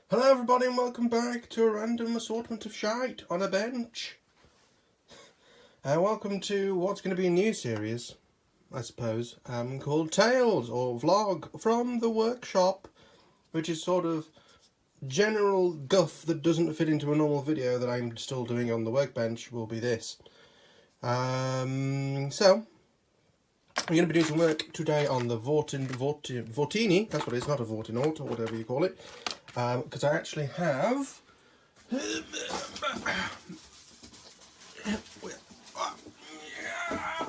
Hello everybody and welcome back to a random assortment of shite on a bench. Welcome to what's going to be a new series, I suppose, called Tales or Vlog from the Workshop, which is sort of general guff that doesn't fit into a normal video that I'm still doing on the workbench will be this. So, I'm going to be doing some work today on the Vortini, that's what it is, not a Vortinaut or whatever you call it. Because I actually have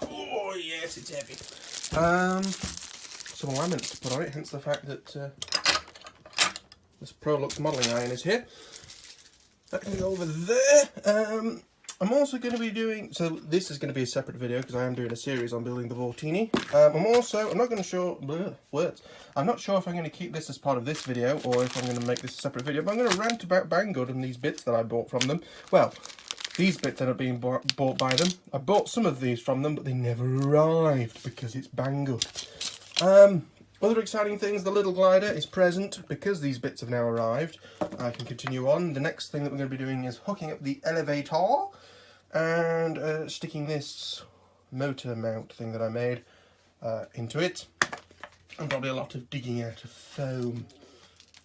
oh yes, it's heavy. Some laminate to put on it, hence the fact that this Prolux modelling iron is here. That can go over there. I'm also going to be doing, so this is going to be a separate video because I am doing a series on building the Vortini. I'm not going to show, words. I'm not sure if I'm going to keep this as part of this video or if I'm going to make this a separate video, but I'm going to rant about Banggood and these bits that I bought from them. Well, these bits ended up being bought by them. I bought some of these from them, but they never arrived because it's Banggood. Other exciting things, the Lidl Glider is present because these bits have now arrived. I can continue on. The next thing that we're going to be doing is hooking up the elevator and sticking this motor mount thing that I made into it. And probably a lot of digging out of foam.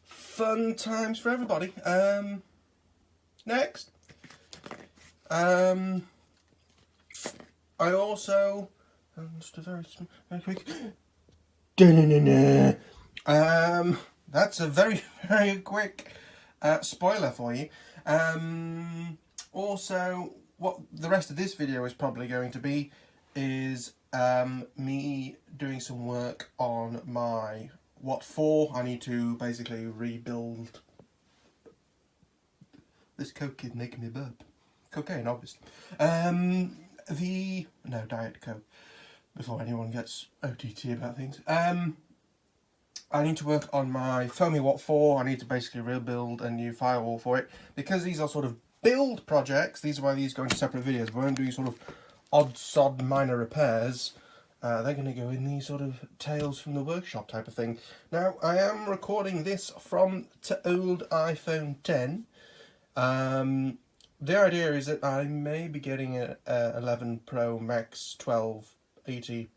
Fun times for everybody. Next. I also, just a very quick, that's a very, very quick spoiler for you. Also, what the rest of this video is probably going to be is me doing some work on my what for. I need to basically rebuild. This Coke is making me burp. Cocaine, obviously. No, Diet Coke. Before anyone gets OTT about things. I need to work on my foamy what for. I need to basically rebuild a new firewall for it. Because these are sort of build projects, these are why these go into separate videos. We won't do sort of odd sod minor repairs. They're going to go in these sort of tales from the workshop type of thing. Now, I am recording this from old iPhone 10. The idea is that I may be getting a 11 Pro Max 1280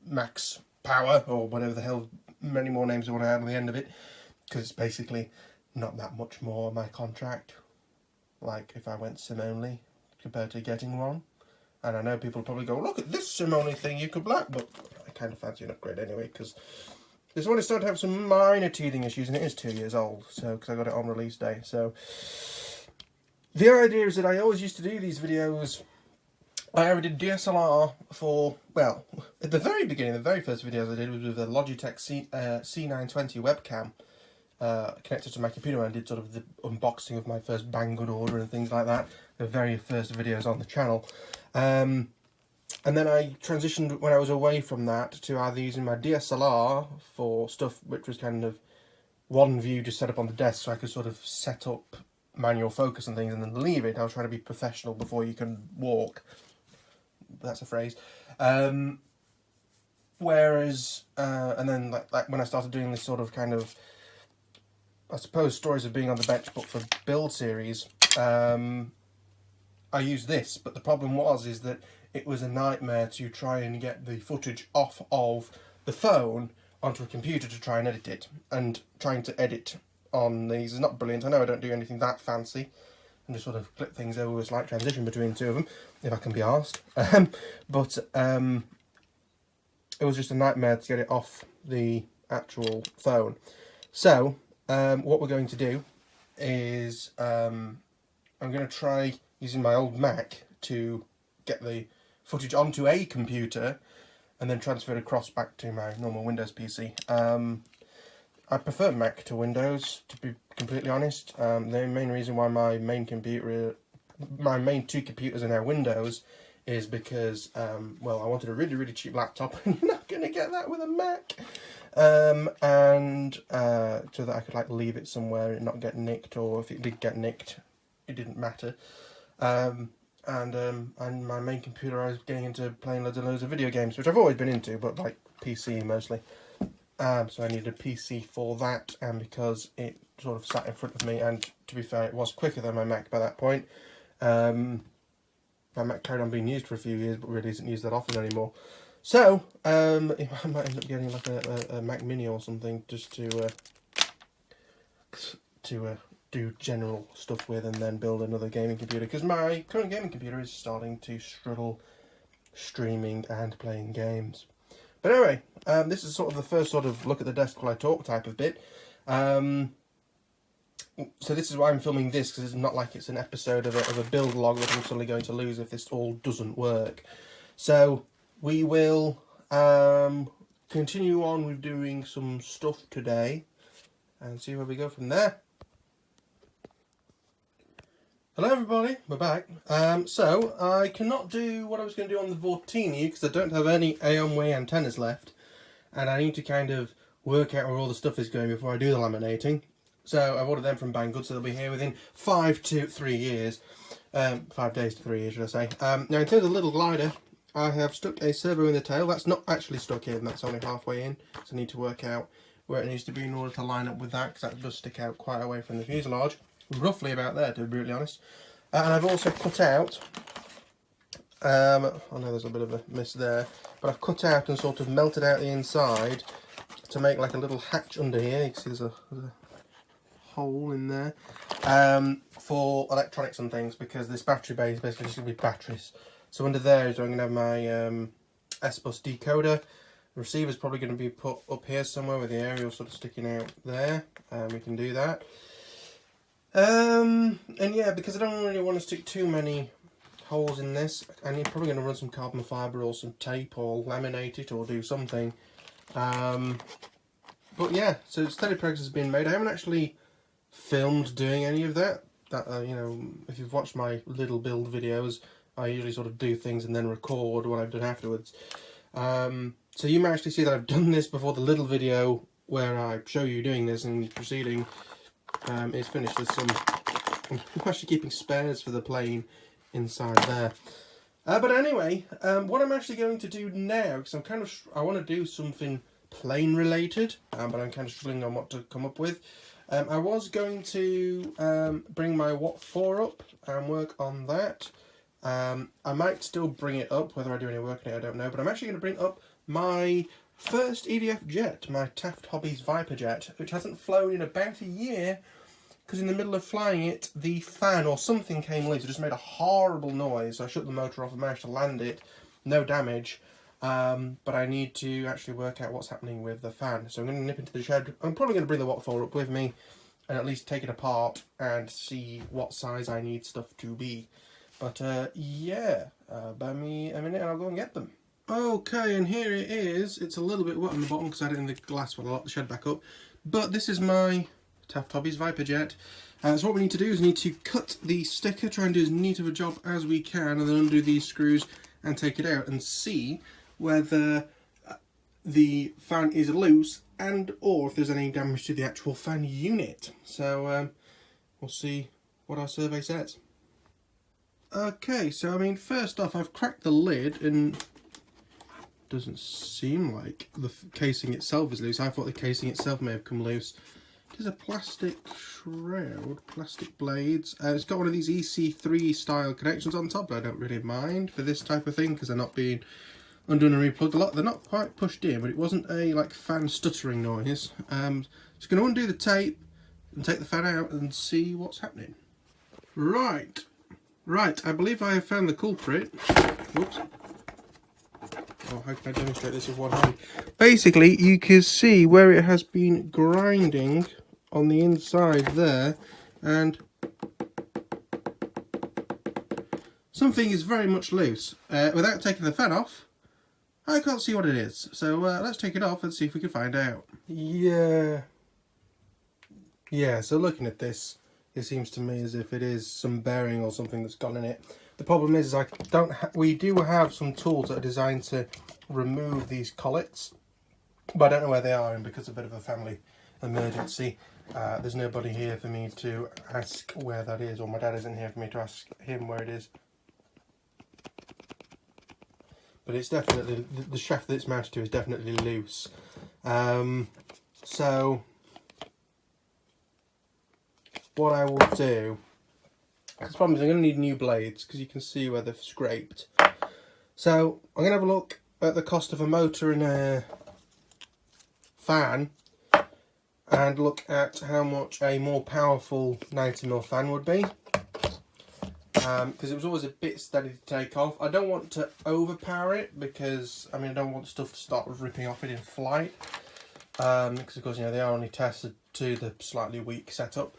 Max Power, or whatever the hell, many more names I want to add on the end of it, because it's basically not that much more my contract, like if I went SIM only, compared to getting one. And I know people probably go, look at this SIM only thing you could black, but I kind of fancy an upgrade anyway, because this one is starting to have some minor teething issues, and it is 2 years old, so because I got it on release day, so. The idea is that I always used to do these videos. I already did DSLR for, well, at the very beginning, the very first videos I did was with a Logitech C920 webcam connected to my computer. I did sort of the unboxing of my first Banggood order and things like that. The very first videos on the channel. And then I transitioned when I was away from that to either using my DSLR for stuff which was kind of one view just set up on the desk so I could sort of set up manual focus and things and then leave it. I was trying to be professional before you can walk. That's a phrase. Whereas, and then like when I started doing this sort of kind of, I suppose, stories of being on the bench but for build series, I used this. But the problem is that it was a nightmare to try and get the footage off of the phone onto a computer to try and edit it. And trying to edit on these is not brilliant. I know I don't do anything that fancy and just sort of clip things over with a slight transition between the two of them if I can be arsed. But it was just a nightmare to get it off the actual phone. So what we're going to do is I'm going to try using my old Mac to get the footage onto a computer and then transfer it across back to my normal Windows PC. I prefer Mac to Windows, to be completely honest. The main reason why my main two computers are now Windows is because, well, I wanted a really, really cheap laptop, and you're not going to get that with a Mac. And so that I could like leave it somewhere and not get nicked, or if it did get nicked, it didn't matter. And my main computer, I was getting into playing loads and loads of video games, which I've always been into, but like PC mostly. so I needed a PC for that, and because it sort of sat in front of me, and to be fair, it was quicker than my Mac by that point. My Mac carried on being used for a few years, but really isn't used that often anymore. So, I might end up getting like a Mac Mini or something, just to do general stuff with, and then build another gaming computer, because my current gaming computer is starting to struggle streaming and playing games. But anyway, this is sort of the first sort of look at the desk while I talk type of bit. So this is why I'm filming this, because it's not like it's an episode of a build log that I'm suddenly going to lose if this all doesn't work. So we will continue on with doing some stuff today and see where we go from there. Hello everybody, we're back. So I cannot do what I was going to do on the Vortini because I don't have any Aomway antennas left, and I need to kind of work out where all the stuff is going before I do the laminating. So I've ordered them from Banggood, so they'll be here within 5 to 3 years. 5 days to 3 years, should I say. Now in terms of Lidl Glider, I have stuck a servo in the tail. That's not actually stuck in, that's only halfway in, so I need to work out where it needs to be in order to line up with that, because that does stick out quite away from the fuselage. Roughly about there, to be brutally honest. And I've also cut out, I know there's a bit of a miss there, but I've cut out and sort of melted out the inside to make like a little hatch under here. You can see there's a hole in there for electronics and things, because this battery bay is basically just going to be batteries. So under there is where I'm going to have my S-bus decoder. The receiver's probably going to be put up here somewhere with the aerial sort of sticking out there. We can do that. And yeah, because I don't really want to stick too many holes in this, I'm probably going to run some carbon fibre or some tape or laminate it or do something. But yeah, so steady progress has been made. I haven't actually filmed doing any of that. You know, if you've watched my little build videos, I usually sort of do things and then record what I've done afterwards. So you may actually see that I've done this before the little video where I show you doing this and proceeding is finished. With some, I'm actually keeping spares for the plane inside there. But anyway, what I'm actually going to do now, because I want to do something plane related, but I'm kind of struggling on what to come up with. I was going to bring my Watt 4 up and work on that. I might still bring it up, whether I do any work on it I don't know, but I'm actually going to bring up my first EDF jet, my Taft Hobbies Viper Jet, which hasn't flown in about a year, because in the middle of flying it, the fan or something came loose. It just made a horrible noise. So I shut the motor off and managed to land it, no damage, but I need to actually work out what's happening with the fan. So I'm going to nip into the shed. I'm probably going to bring the Watt 4 up with me and at least take it apart and see what size I need stuff to be. But yeah, bear me a minute and I'll go and get them. Okay, and here it is. It's a little bit wet on the bottom because I had it in the glass when I locked the shed back up. But this is my Taft Hobbies Viper Jet. So what we need to do is we need to cut the sticker, try and do as neat of a job as we can, and then undo these screws and take it out and see whether the fan is loose and or if there's any damage to the actual fan unit. So we'll see what our survey says. Okay, so I mean, first off, I've cracked the lid and doesn't seem like the casing itself is loose. I thought the casing itself may have come loose. It is a plastic shroud, plastic blades. It's got one of these EC3 style connections on top, but I don't really mind for this type of thing because they're not being undone and replugged a lot. They're not quite pushed in, but it wasn't a like fan stuttering noise. Just going to undo the tape and take the fan out and see what's happening. Right, I believe I have found the culprit. Whoops. Oh, how can I demonstrate this with one hand? Basically, you can see where it has been grinding on the inside there, and something is very much loose. Without taking the fan off, I can't see what it is. So let's take it off and see if we can find out. Yeah, so looking at this, it seems to me as if it is some bearing or something that's gone in it. The problem is we do have some tools that are designed to remove these collets, but I don't know where they are, and because of a bit of a family emergency, there's nobody here for me to ask where that is, or my dad isn't here for me to ask him where it is. But it's definitely, the shaft that it's mounted to is definitely loose. So what I will do, because the problem is I'm going to need new blades because you can see where they've scraped. So I'm going to have a look at the cost of a motor and a fan, and look at how much a more powerful 90mm fan would be, because it was always a bit steady to take off. I don't want to overpower it because I don't want stuff to start ripping off it in flight, because of course they are only tested to the slightly weak setup.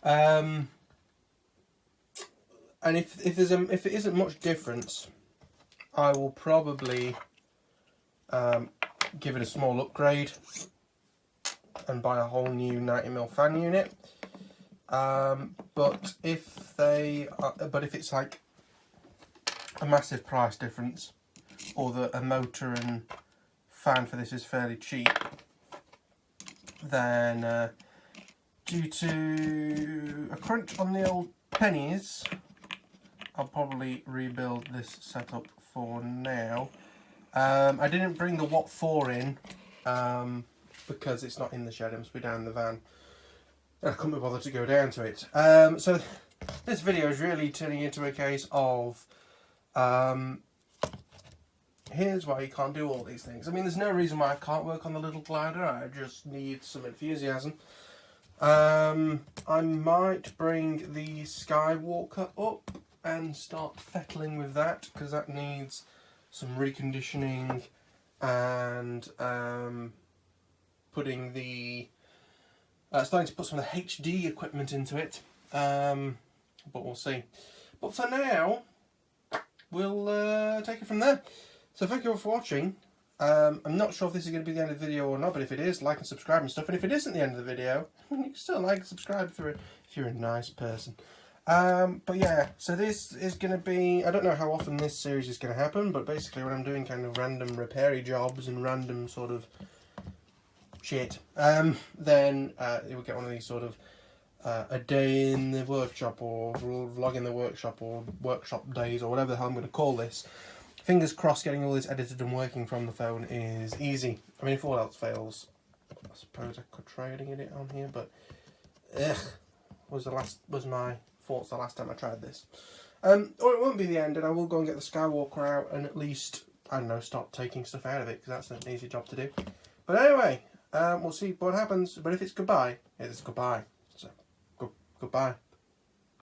And if it isn't much difference, I will probably give it a small upgrade and buy a whole new 90mm fan unit. But if it's like a massive price difference, or that a motor and fan for this is fairly cheap, then due to a crunch on the old pennies, I'll probably rebuild this setup for now. I didn't bring the Watt 4 in because it's not in the shed, it must be down in the van. I couldn't be bothered to go down to it. So this video is really turning into a case of here's why you can't do all these things. There's no reason why I can't work on the Lidl Glider, I just need some enthusiasm. I might bring the Skywalker up and start fettling with that, because that needs some reconditioning and putting the starting to put some of the HD equipment into it, but we'll see. But for now, we'll take it from there. So thank you all for watching. I'm not sure if this is going to be the end of the video or not, but if it is, like and subscribe and stuff. And if it isn't the end of the video, you can still like and subscribe if you're a nice person. But yeah, so this is going to be, I don't know how often this series is going to happen, but basically when I'm doing kind of random repairy jobs and random sort of shit, then you'll get one of these sort of a day in the workshop, or vlog in the workshop, or workshop days, or whatever the hell I'm going to call this. Fingers crossed getting all this edited and working from the phone is easy. If all else fails, I suppose I could try editing it on here, but was my thoughts the last time I tried this. Or it won't be the end, and I will go and get the Skywalker out and at least, I don't know, start taking stuff out of it, because that's an easy job to do. But anyway, we'll see what happens. But if it's goodbye, it is goodbye. So, goodbye.